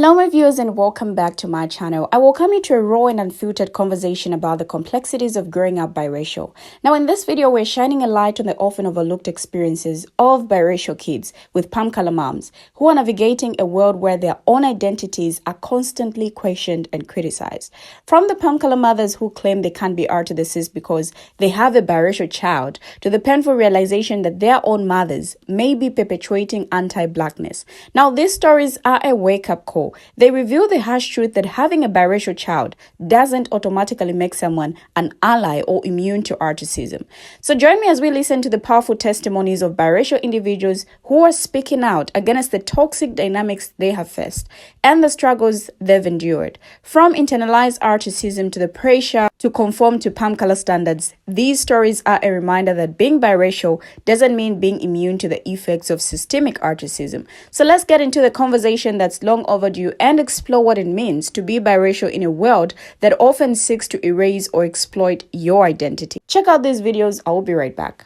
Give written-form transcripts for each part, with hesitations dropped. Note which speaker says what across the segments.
Speaker 1: Hello my viewers and welcome back to my channel. I welcome you to a raw and unfiltered conversation about the complexities of growing up biracial. Now in this video we're shining a light on the often overlooked experiences of biracial kids with palm color moms who are navigating a world where their own identities are constantly questioned and criticized. From the palm color mothers who claim they can't be artists because they have a biracial child, to the painful realization that their own mothers may be perpetuating anti-blackness. Now these stories are a wake-up call. They reveal the harsh truth that having a biracial child doesn't automatically make someone an ally or immune to articism. So join me as we listen to the powerful testimonies of biracial individuals who are speaking out against the toxic dynamics they have faced and the struggles they've endured. From internalized articism to the pressure to conform to palm color standards, these stories are a reminder that being biracial doesn't mean being immune to the effects of systemic articism. So let's get into the conversation that's long overdue and explore what it means to be biracial in a world that often seeks to erase or exploit your identity. Check out these videos. I will be right back.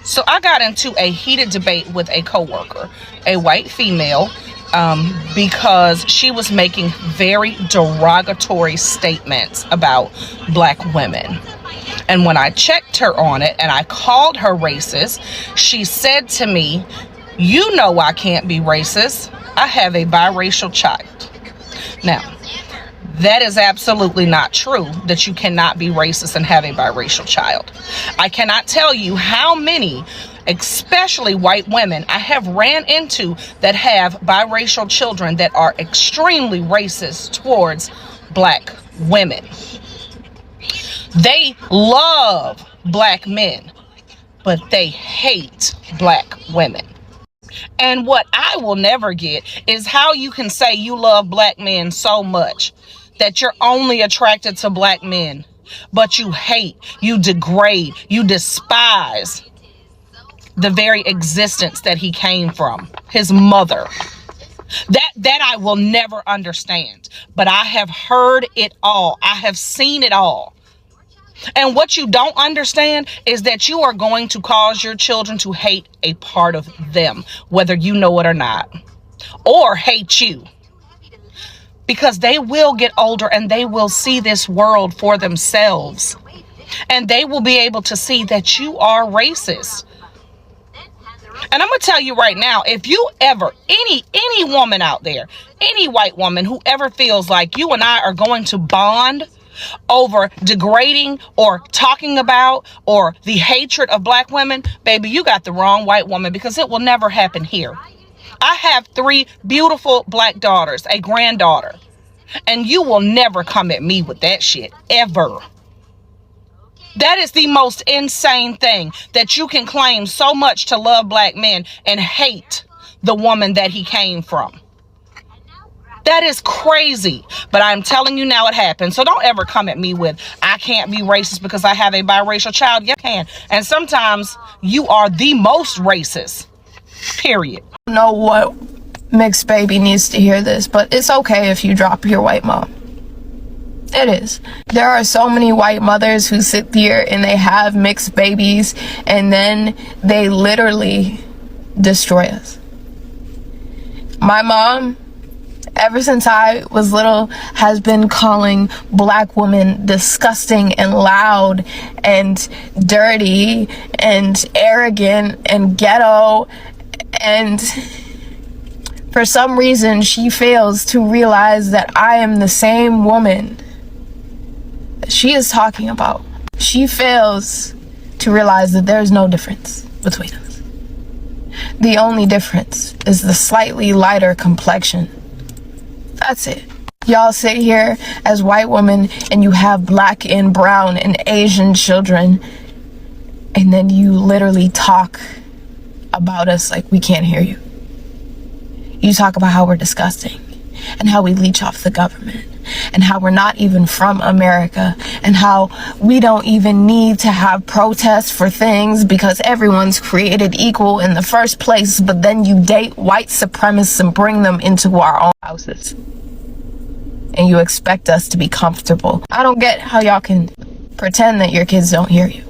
Speaker 2: So I got into a heated debate with a coworker, a white female, because she was making very derogatory statements about black women. And when I checked her on it and I called her racist, she said to me, "You know I can't be racist. I have a biracial child." Now, that is absolutely not true, that you cannot be racist and have a biracial child. I cannot tell you how many, especially white women, I have ran into that have biracial children that are extremely racist towards black women. They love black men, but they hate black women. And what I will never get is how you can say you love black men so much that you're only attracted to black men, but you hate, you degrade, you despise the very existence that he came from, his mother. That I will never understand. But I have heard it all. I have seen it all. And what you don't understand is that you are going to cause your children to hate a part of them, whether you know it or not, or hate you. Because they will get older and they will see this world for themselves. And they will be able to see that you are racist. And I'm going to tell you right now, if you ever, any woman out there, any white woman who ever feels like you and I are going to bond over degrading or talking about or the hatred of black women, baby, you got the wrong white woman, because it will never happen here. I have 3 beautiful black daughters, a granddaughter, and you will never come at me with that shit, ever. That is the most insane thing, that you can claim so much to love black men and hate the woman that he came from. That is crazy, but I'm telling you now it happened. So don't ever come at me with, I can't be racist because I have a biracial child. You can. And sometimes you are the most racist, period.
Speaker 3: I don't know what mixed baby needs to hear this, but it's okay if you drop your white mom. It is. There are so many white mothers who sit there and they have mixed babies and then they literally destroy us. My mom, ever since I was little, has been calling black women disgusting and loud and dirty and arrogant and ghetto. And for some reason, she fails to realize that I am the same woman that she is talking about. She fails to realize that there's no difference between us. The only difference is the slightly lighter complexion. That's it. Y'all sit here as white women and you have black and brown and Asian children, and then you literally talk about us like we can't hear you. You talk about how we're disgusting and how we leech off the government and how we're not even from America and how we don't even need to have protests for things because everyone's created equal in the first place, but then you date white supremacists and bring them into our own houses. And you expect us to be comfortable. I don't get how y'all can pretend that your kids don't hear you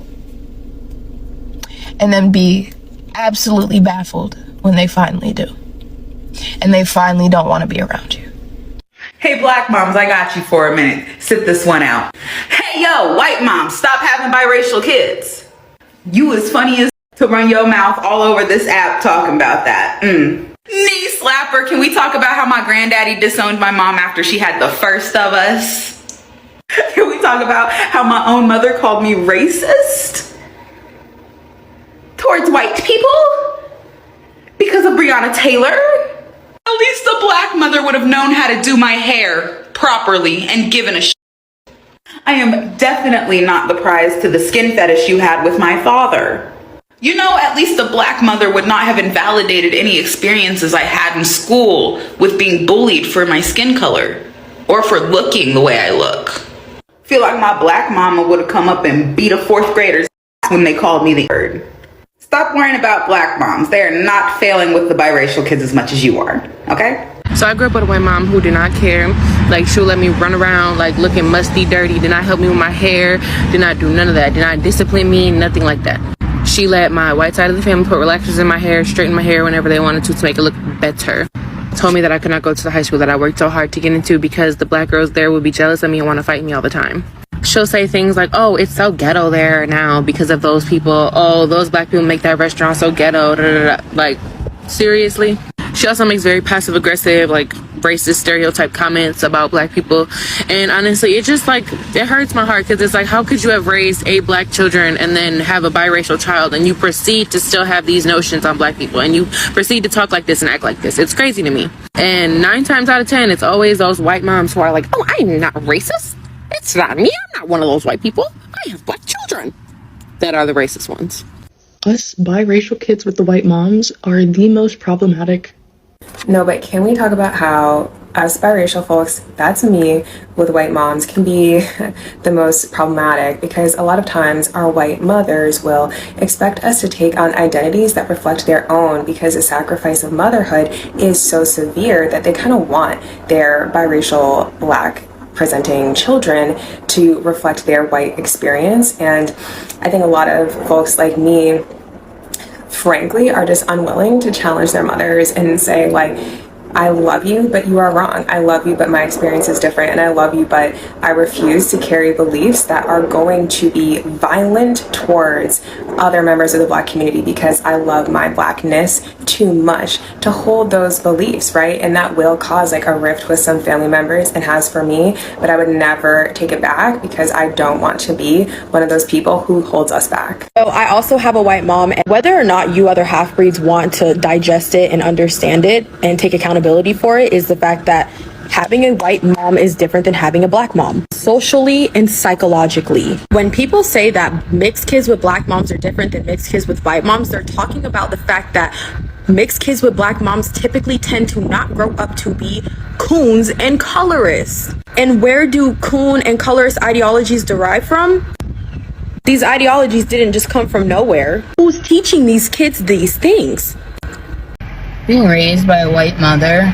Speaker 3: and then be absolutely baffled when they finally do. And they finally don't want to be around you.
Speaker 4: black moms, I got you for a minute. Sit this one out. Hey, yo, white moms, stop having biracial kids. You as funny as to run your mouth all over this app talking about that. Knee slapper, can we talk about how my granddaddy disowned my mom after she had the first of us? Can we talk about how my own mother called me racist towards white people because of Breonna Taylor? At least a black mother would have known how to do my hair properly and given a shit. I am definitely not the prize to the skin fetish you had with my father. You know, at least a black mother would not have invalidated any experiences I had in school with being bullied for my skin color or for looking the way I look. Feel like my black mama would have come up and beat a fourth grader's ass when they called me the bird. Stop worrying about black moms. They are not failing with the biracial kids as much as you are, okay?
Speaker 3: So I grew up with a white mom who did not care. Like, she'll let me run around like looking musty, dirty, did not help me with my hair, did not do none of that, did not discipline me, nothing like that. She let my white side of the family put relaxers in my hair, straighten my hair whenever they wanted to make it look better. Told me that I could not go to the high school that I worked so hard to get into because the black girls there would be jealous of me and want to fight me all the time. She'll say things like, oh, it's so ghetto there now because of those people. Oh, those black people make that restaurant so ghetto. Da, da, da. Like, seriously? She also makes very passive aggressive, like racist stereotype comments about black people. And honestly, it just like, it hurts my heart because it's like, how could you have raised 8 black children and then have a biracial child and you proceed to still have these notions on black people and you proceed to talk like this and act like this? It's crazy to me. And 9 times out of 10, it's always those white moms who are like, oh, I'm not racist. It's not me. I'm not one of those white people. I have black children that are the racist ones.
Speaker 5: Us biracial kids with the white moms are the most problematic.
Speaker 6: No, but can we talk about how us biracial folks, that's me, with white moms can be the most problematic, because a lot of times our white mothers will expect us to take on identities that reflect their own because the sacrifice of motherhood is so severe that they kind of want their biracial black presenting children to reflect their white experience. And I think a lot of folks like me, frankly, are just unwilling to challenge their mothers and say, like, I love you, but you are wrong. I love you, but my experience is different. And I love you, but I refuse to carry beliefs that are going to be violent towards other members of the black community because I love my blackness too much to hold those beliefs, right? And that will cause like a rift with some family members and has for me, but I would never take it back because I don't want to be one of those people who holds us back.
Speaker 7: So I also have a white mom, and whether or not you other half-breeds want to digest it and understand it and take accountability for it is the fact that having a white mom is different than having a black mom, socially and psychologically. When people say that mixed kids with black moms are different than mixed kids with white moms, they're talking about the fact that mixed kids with black moms typically tend to not grow up to be coons and colorists. And where do coon and colorist ideologies derive from? These ideologies didn't just come from nowhere. Who's teaching these kids these things?
Speaker 8: Being raised by a white mother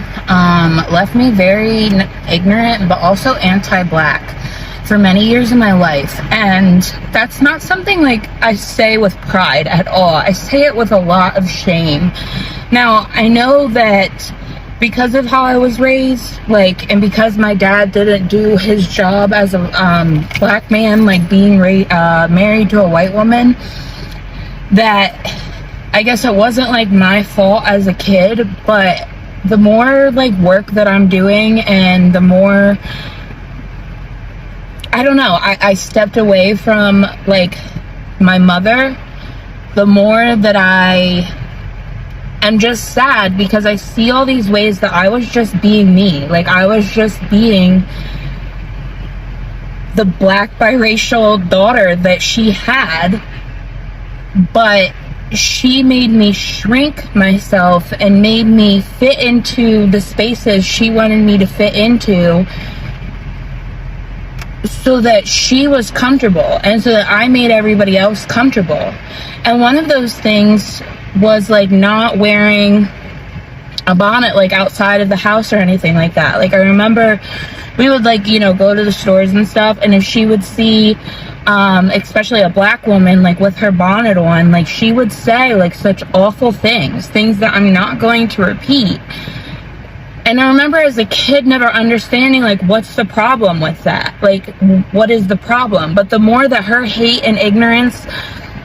Speaker 8: left me very ignorant but also anti-black for many years of my life, and that's not something like I say with pride at all. I say it with a lot of shame. Now, I know that because of how I was raised, like, and because my dad didn't do his job as a black man, like being married to a white woman, that I guess it wasn't like my fault as a kid, but the more like work that I'm doing and the more, I don't know, I stepped away from like my mother, the more that I am just sad because I see all these ways that I was just being me. Like I was just being the black biracial daughter that she had, but she made me shrink myself and made me fit into the spaces she wanted me to fit into so that she was comfortable and so that I made everybody else comfortable. And one of those things was like not wearing a bonnet like outside of the house or anything like that. Like I remember we would like, you know, go to the stores and stuff, and if she would see especially a black woman like with her bonnet on, like she would say like such awful things that I'm not going to repeat. And I remember as a kid never understanding, like, what's the problem with that? Like, what is the problem? But the more that her hate and ignorance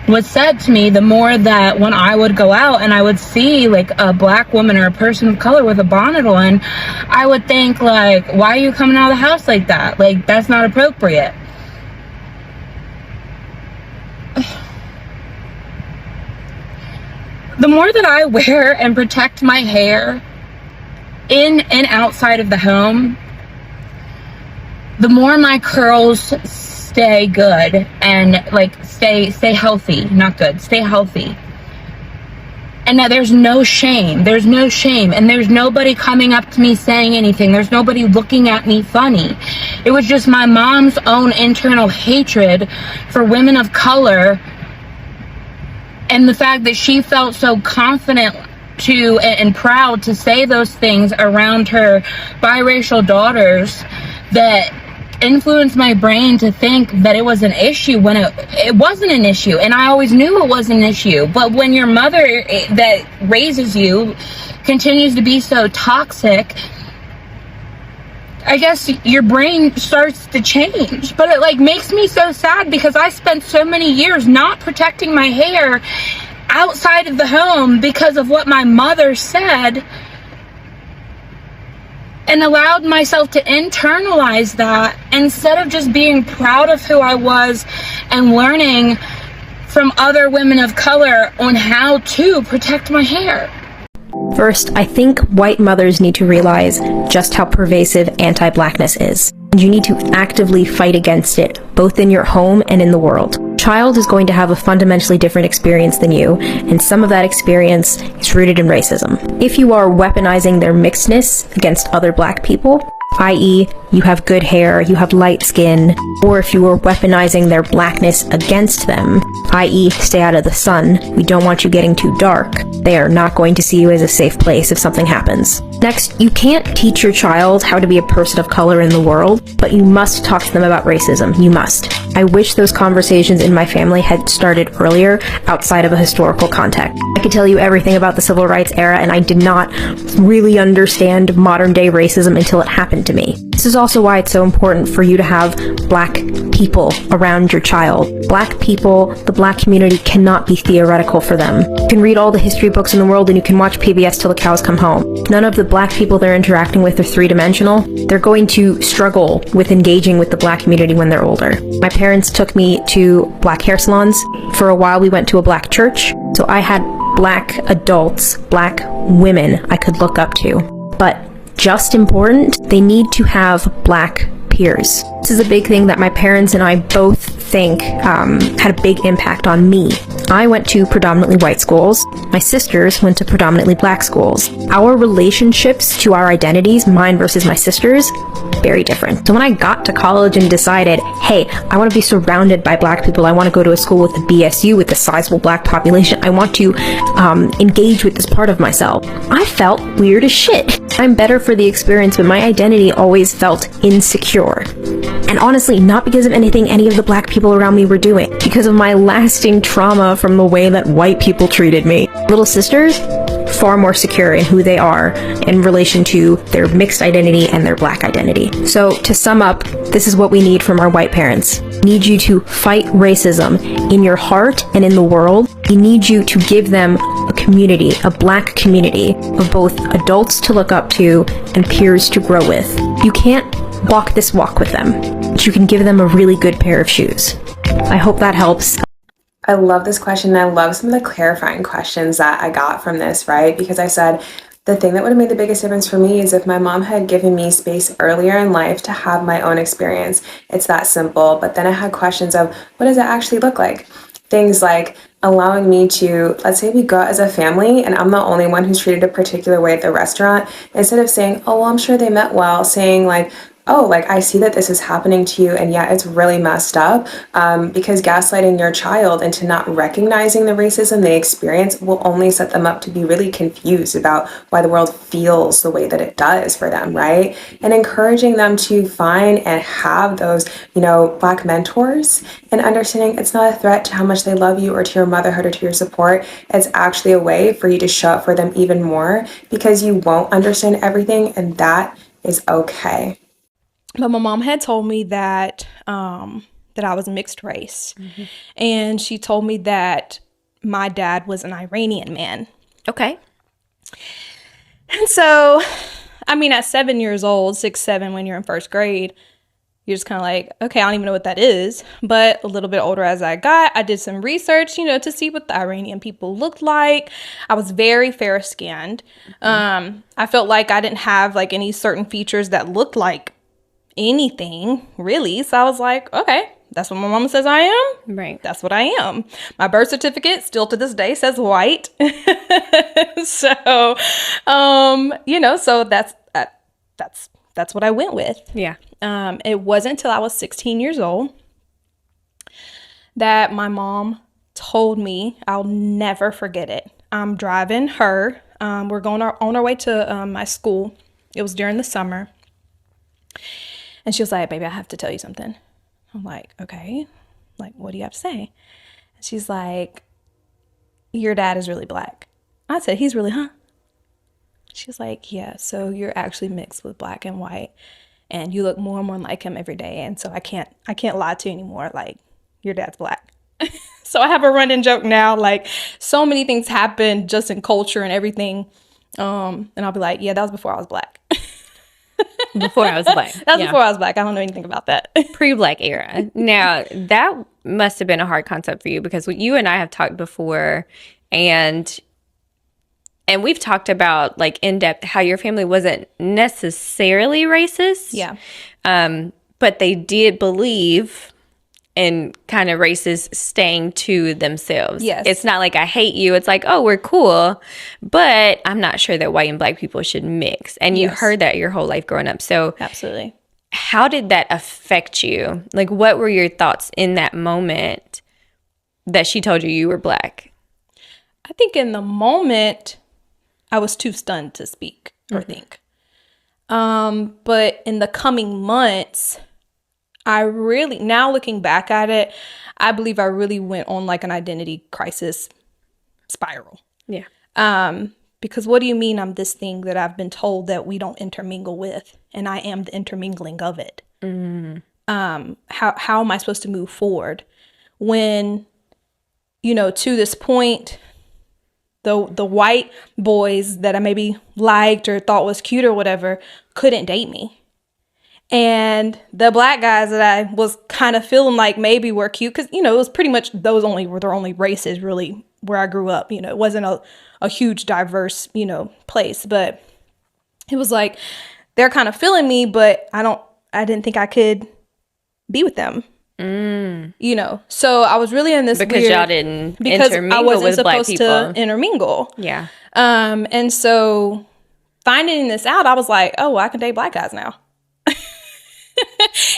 Speaker 8: was said to me, the more that when I would go out and I would see like a black woman or a person of color with a bonnet on, I would think like, why are you coming out of the house like that? Like, that's not appropriate. The more that I wear and protect my hair in and outside of the home, the more my curls stay good and like stay healthy, not good, stay healthy. And that there's no shame, and there's nobody coming up to me saying anything, there's nobody looking at me funny. It was just my mom's own internal hatred for women of color, and the fact that she felt so confident to and proud to say those things around her biracial daughters that influenced my brain to think that it was an issue when it wasn't an issue. And I always knew it was an issue. But when your mother that raises you continues to be so toxic, I guess your brain starts to change. But it like makes me so sad because I spent so many years not protecting my hair outside of the home because of what my mother said, and allowed myself to internalize that instead of just being proud of who I was and learning from other women of color on how to protect my hair.
Speaker 9: First, I think white mothers need to realize just how pervasive anti-blackness is. And you need to actively fight against it, both in your home and in the world. Child is going to have a fundamentally different experience than you, and some of that experience is rooted in racism. If you are weaponizing their mixedness against other black people, i.e., you have good hair, you have light skin, or if you are weaponizing their blackness against them, i.e., stay out of the sun, we don't want you getting too dark, they are not going to see you as a safe place if something happens. Next, you can't teach your child how to be a person of color in the world, but you must talk to them about racism. You must. I wish those conversations in my family had started earlier, outside of a historical context. I could tell you everything about the civil rights era, and I did not really understand modern day racism until it happened to me. This is also why it's so important for you to have black people around your child. Black people, the black community, cannot be theoretical for them. You can read all the history books in the world and you can watch PBS till the cows come home. None of the black people they're interacting with are three-dimensional. They're going to struggle with engaging with the black community when they're older. My parents took me to black hair salons. For a while we went to a black church, so I had black adults, black women I could look up to. But just important, they need to have black peers. This is a big thing that my parents and I both think had a big impact on me. I went to predominantly white schools. My sisters went to predominantly black schools. Our relationships to our identities, mine versus my sisters, very different. So when I got to college and decided, hey, I want to be surrounded by black people, I want to go to a school with a BSU with a sizable black population, I want to engage with this part of myself, I felt weird as shit. I'm better for the experience, but my identity always felt insecure. And honestly, not because of anything any of the black people around me were doing, because of my lasting trauma from the way that white people treated me. Little sisters, far more secure in who they are in relation to their mixed identity and their black identity. So to sum up, this is what we need from our white parents. We need you to fight racism in your heart and in the world. We need you to give them a community, a black community of both adults to look up to and peers to grow with. You can't walk this walk with them, but you can give them a really good pair of shoes. I hope that helps.
Speaker 6: I love this question, and I love some of the clarifying questions that I got from this, right? Because I said, the thing that would have made the biggest difference for me is if my mom had given me space earlier in life to have my own experience. It's that simple. But then I had questions of, what does it actually look like? Things like allowing me to, let's say we go out as a family and I'm the only one who's treated a particular way at the restaurant, instead of saying, oh, well, I'm sure they meant well, saying like, oh, like, I see that this is happening to you, and yeah, it's really messed up, because gaslighting your child into not recognizing the racism they experience will only set them up to be really confused about why the world feels the way that it does for them, right? And encouraging them to find and have those, Black mentors, and understanding it's not a threat to how much they love you or to your motherhood or to your support. It's actually a way for you to show up for them even more, because you won't understand everything, and that is okay.
Speaker 10: But my mom had told me that that I was mixed race. And she told me that my dad was an Iranian man.
Speaker 11: Okay.
Speaker 10: And so, I mean, at 7 years old, 6, 7, when you're in first grade, you're just kind of like, okay, I don't even know what that is. But a little bit older as I got, I did some research, to see what the Iranian people looked like. I was very fair skinned. I felt like I didn't have like any certain features that looked like anything really. So I was like, okay, that's what my mama says I am.
Speaker 11: Right.
Speaker 10: That's what I am. My birth certificate still to this day says white. So, so that's what I went with.
Speaker 11: Yeah.
Speaker 10: It wasn't until I was 16 years old that my mom told me, I'll never forget it. I'm driving her. We're going on our way to my school. It was during the summer. And she was like, baby, I have to tell you something. I'm like, okay. Like, what do you have to say? And she's like, your dad is really Black. I said, he's really, huh? She's like, yeah, so you're actually mixed with Black and white, and you look more and more like him every day. And so I can't lie to you anymore. Like, your dad's Black. So I have a running joke now. Like, so many things happen just in culture and everything. And I'll be like, yeah, that was before I was Black.
Speaker 11: Before I was Black.
Speaker 10: That was before I was Black. I don't know anything about that.
Speaker 11: Pre-Black era. Now, that must have been a hard concept for you, because you and I have talked before, and we've talked about, like, in depth how your family wasn't necessarily racist.
Speaker 10: Yeah.
Speaker 11: But they did believe in kind of racist staying to themselves.
Speaker 10: Yes.
Speaker 11: It's not like I hate you. It's like, oh, we're cool, but I'm not sure that white and Black people should mix. And you heard that your whole life growing up. So
Speaker 10: absolutely.
Speaker 11: How did that affect you? Like, what were your thoughts in that moment that she told you were Black?
Speaker 10: I think in the moment, I was too stunned to speak or think. But in the coming months, I really, now looking back at it, I believe I really went on like an identity crisis spiral.
Speaker 11: Yeah.
Speaker 10: Because what do you mean I'm this thing that I've been told that we don't intermingle with, and I am the intermingling of it? How am I supposed to move forward when, to this point, the white boys that I maybe liked or thought was cute or whatever couldn't date me? And the Black guys that I was kind of feeling like maybe were cute, because, it was pretty much those were their only races really where I grew up. It wasn't a huge diverse, place, but it was like they're kind of feeling me, but I didn't think I could be with them. So I was really in this
Speaker 11: because
Speaker 10: weird,
Speaker 11: y'all didn't
Speaker 10: because
Speaker 11: intermingle
Speaker 10: I wasn't
Speaker 11: with
Speaker 10: supposed
Speaker 11: Black people
Speaker 10: to intermingle.
Speaker 11: Yeah.
Speaker 10: And so finding this out, I was like, oh, well, I can date Black guys now.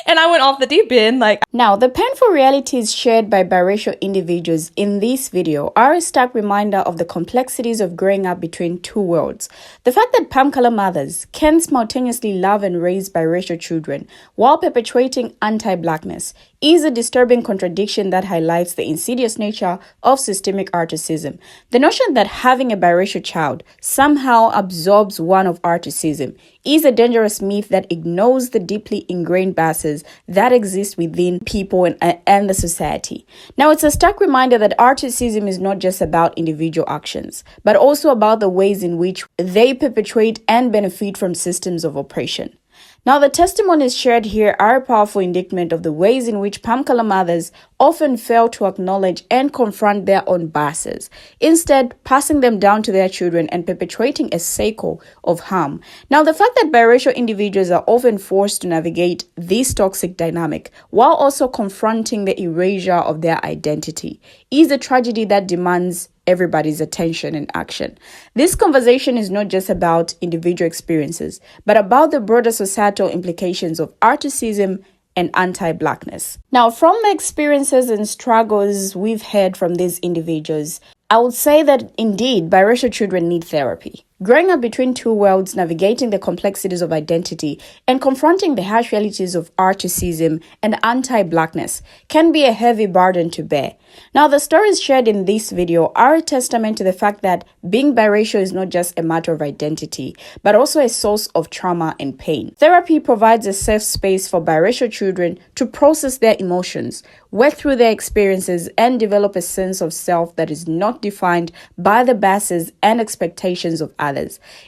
Speaker 10: And I went off the deep end.
Speaker 1: Now, the painful realities shared by biracial individuals in this video are a stark reminder of the complexities of growing up between two worlds. The fact that palm-color mothers can simultaneously love and raise biracial children while perpetuating anti-blackness is a disturbing contradiction that highlights the insidious nature of systemic racism. The notion that having a biracial child somehow absorbs one of racism is a dangerous myth that ignores the deeply ingrained biases that exist within people and the society. Now, it's a stark reminder that racism is not just about individual actions, but also about the ways in which they perpetuate and benefit from systems of oppression. Now, the testimonies shared here are a powerful indictment of the ways in which palm-color mothers often fail to acknowledge and confront their own biases, instead passing them down to their children and perpetuating a cycle of harm. Now, the fact that biracial individuals are often forced to navigate this toxic dynamic while also confronting the erasure of their identity is a tragedy that demands everybody's attention and action. This conversation is not just about individual experiences, but about the broader societal implications of articism and anti-blackness. Now, from the experiences and struggles we've heard from these individuals, I would say that indeed biracial children need therapy. Growing up between two worlds, navigating the complexities of identity, and confronting the harsh realities of articism and anti-blackness can be a heavy burden to bear. Now, the stories shared in this video are a testament to the fact that being biracial is not just a matter of identity, but also a source of trauma and pain. Therapy provides a safe space for biracial children to process their emotions, work through their experiences, and develop a sense of self that is not defined by the biases and expectations of others.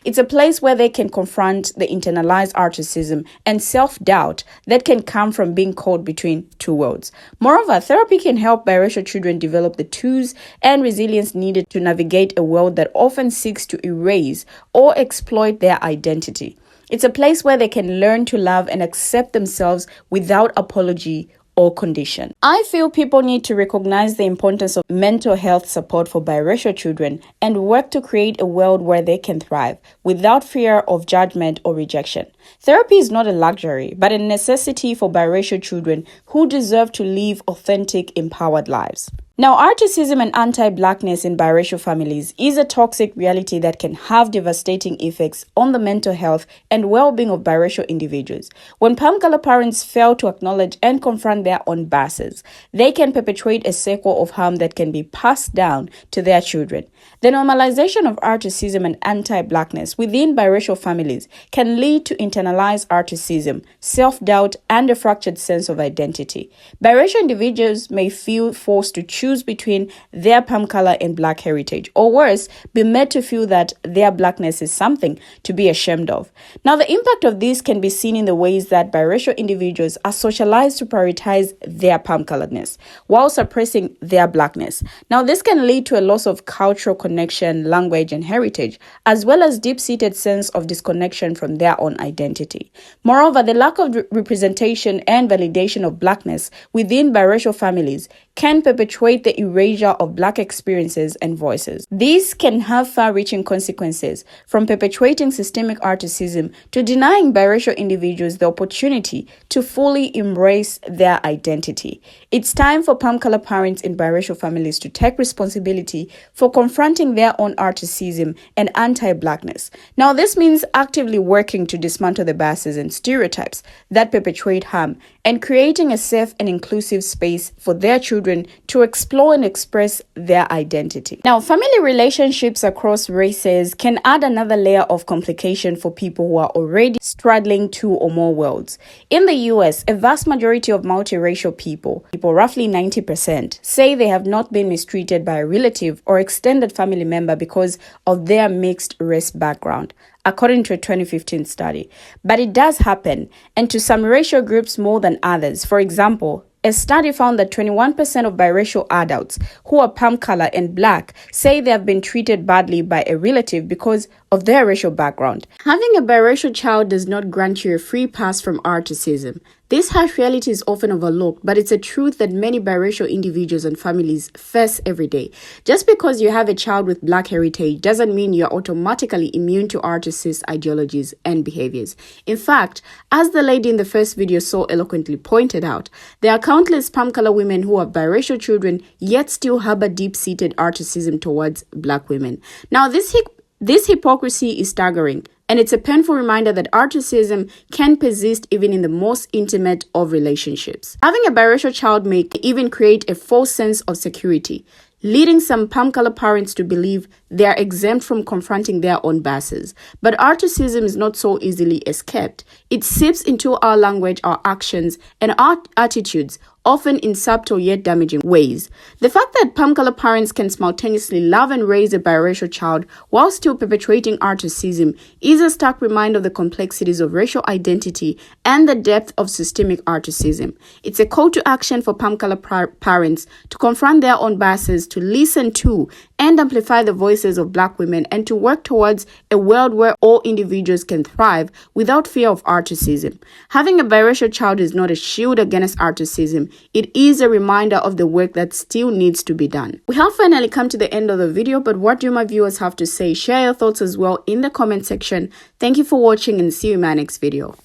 Speaker 1: It's a place where they can confront the internalized articism and self-doubt that can come from being caught between two worlds. Moreover, therapy can help biracial children develop the tools and resilience needed to navigate a world that often seeks to erase or exploit their identity. It's a place where they can learn to love and accept themselves without apology or condition. I feel people need to recognize the importance of mental health support for biracial children and work to create a world where they can thrive without fear of judgment or rejection. Therapy is not a luxury, but a necessity for biracial children who deserve to live authentic, empowered lives. Now, articism and anti-blackness in biracial families is a toxic reality that can have devastating effects on the mental health and well-being of biracial individuals. When palm-color parents fail to acknowledge and confront their own biases, they can perpetuate a cycle of harm that can be passed down to their children. The normalization of articism and anti-blackness within biracial families can lead to internalized articism, self-doubt, and a fractured sense of identity. Biracial individuals may feel forced to choose between their palm color and black heritage, or worse, be made to feel that their blackness is something to be ashamed of. Now, the impact of this can be seen in the ways that biracial individuals are socialized to prioritize their palm coloredness while suppressing their blackness. Now, this can lead to a loss of cultural connection, language, and heritage, as well as deep-seated sense of disconnection from their own identity. Moreover, the lack of representation and validation of blackness within biracial families can perpetuate the erasure of black experiences and voices. These can have far-reaching consequences, from perpetuating systemic articism to denying biracial individuals the opportunity to fully embrace their identity. It's time for palm-color parents in biracial families to take responsibility for confronting their own articism and anti-blackness. Now, this means actively working to dismantle the biases and stereotypes that perpetuate harm and creating a safe and inclusive space for their children to explore and express their identity. Now, family relationships across races can add another layer of complication for people who are already straddling two or more worlds. In the US, a vast majority of multiracial people, roughly 90%, say they have not been mistreated by a relative or extended family member because of their mixed race background, according to a 2015 study. But it does happen, and to some racial groups more than others. For example, a study found that 21% of biracial adults who are palm color and black say they have been treated badly by a relative because of their racial background. Having a biracial child does not grant you a free pass from articism. This harsh reality is often overlooked, but it's a truth that many biracial individuals and families face every day. Just because you have a child with black heritage doesn't mean you're automatically immune to articist ideologies and behaviors. In fact, as the lady in the first video so eloquently pointed out, there are countless palm color women who have biracial children yet still harbor deep-seated articism towards black women. Now, this hypocrisy is staggering, and it's a painful reminder that articism can persist even in the most intimate of relationships. Having a biracial child may even create a false sense of security, leading some palm color parents to believe they are exempt from confronting their own biases. But articism is not so easily escaped. It seeps into our language, our actions, and our attitudes, often in subtle yet damaging ways. The fact that palm color parents can simultaneously love and raise a biracial child while still perpetuating articism is a stark reminder of the complexities of racial identity and the depth of systemic articism. It's a call to action for palm color parents to confront their own biases, to listen to and amplify the voices of black women, and to work towards a world where all individuals can thrive without fear of articism. Having a biracial child is not a shield against articism. it is a reminder of the work that still needs to be done. We have finally come to the end of the video, but what do my viewers have to say? Share your thoughts as well in the comment section. Thank you for watching and see you in my next video.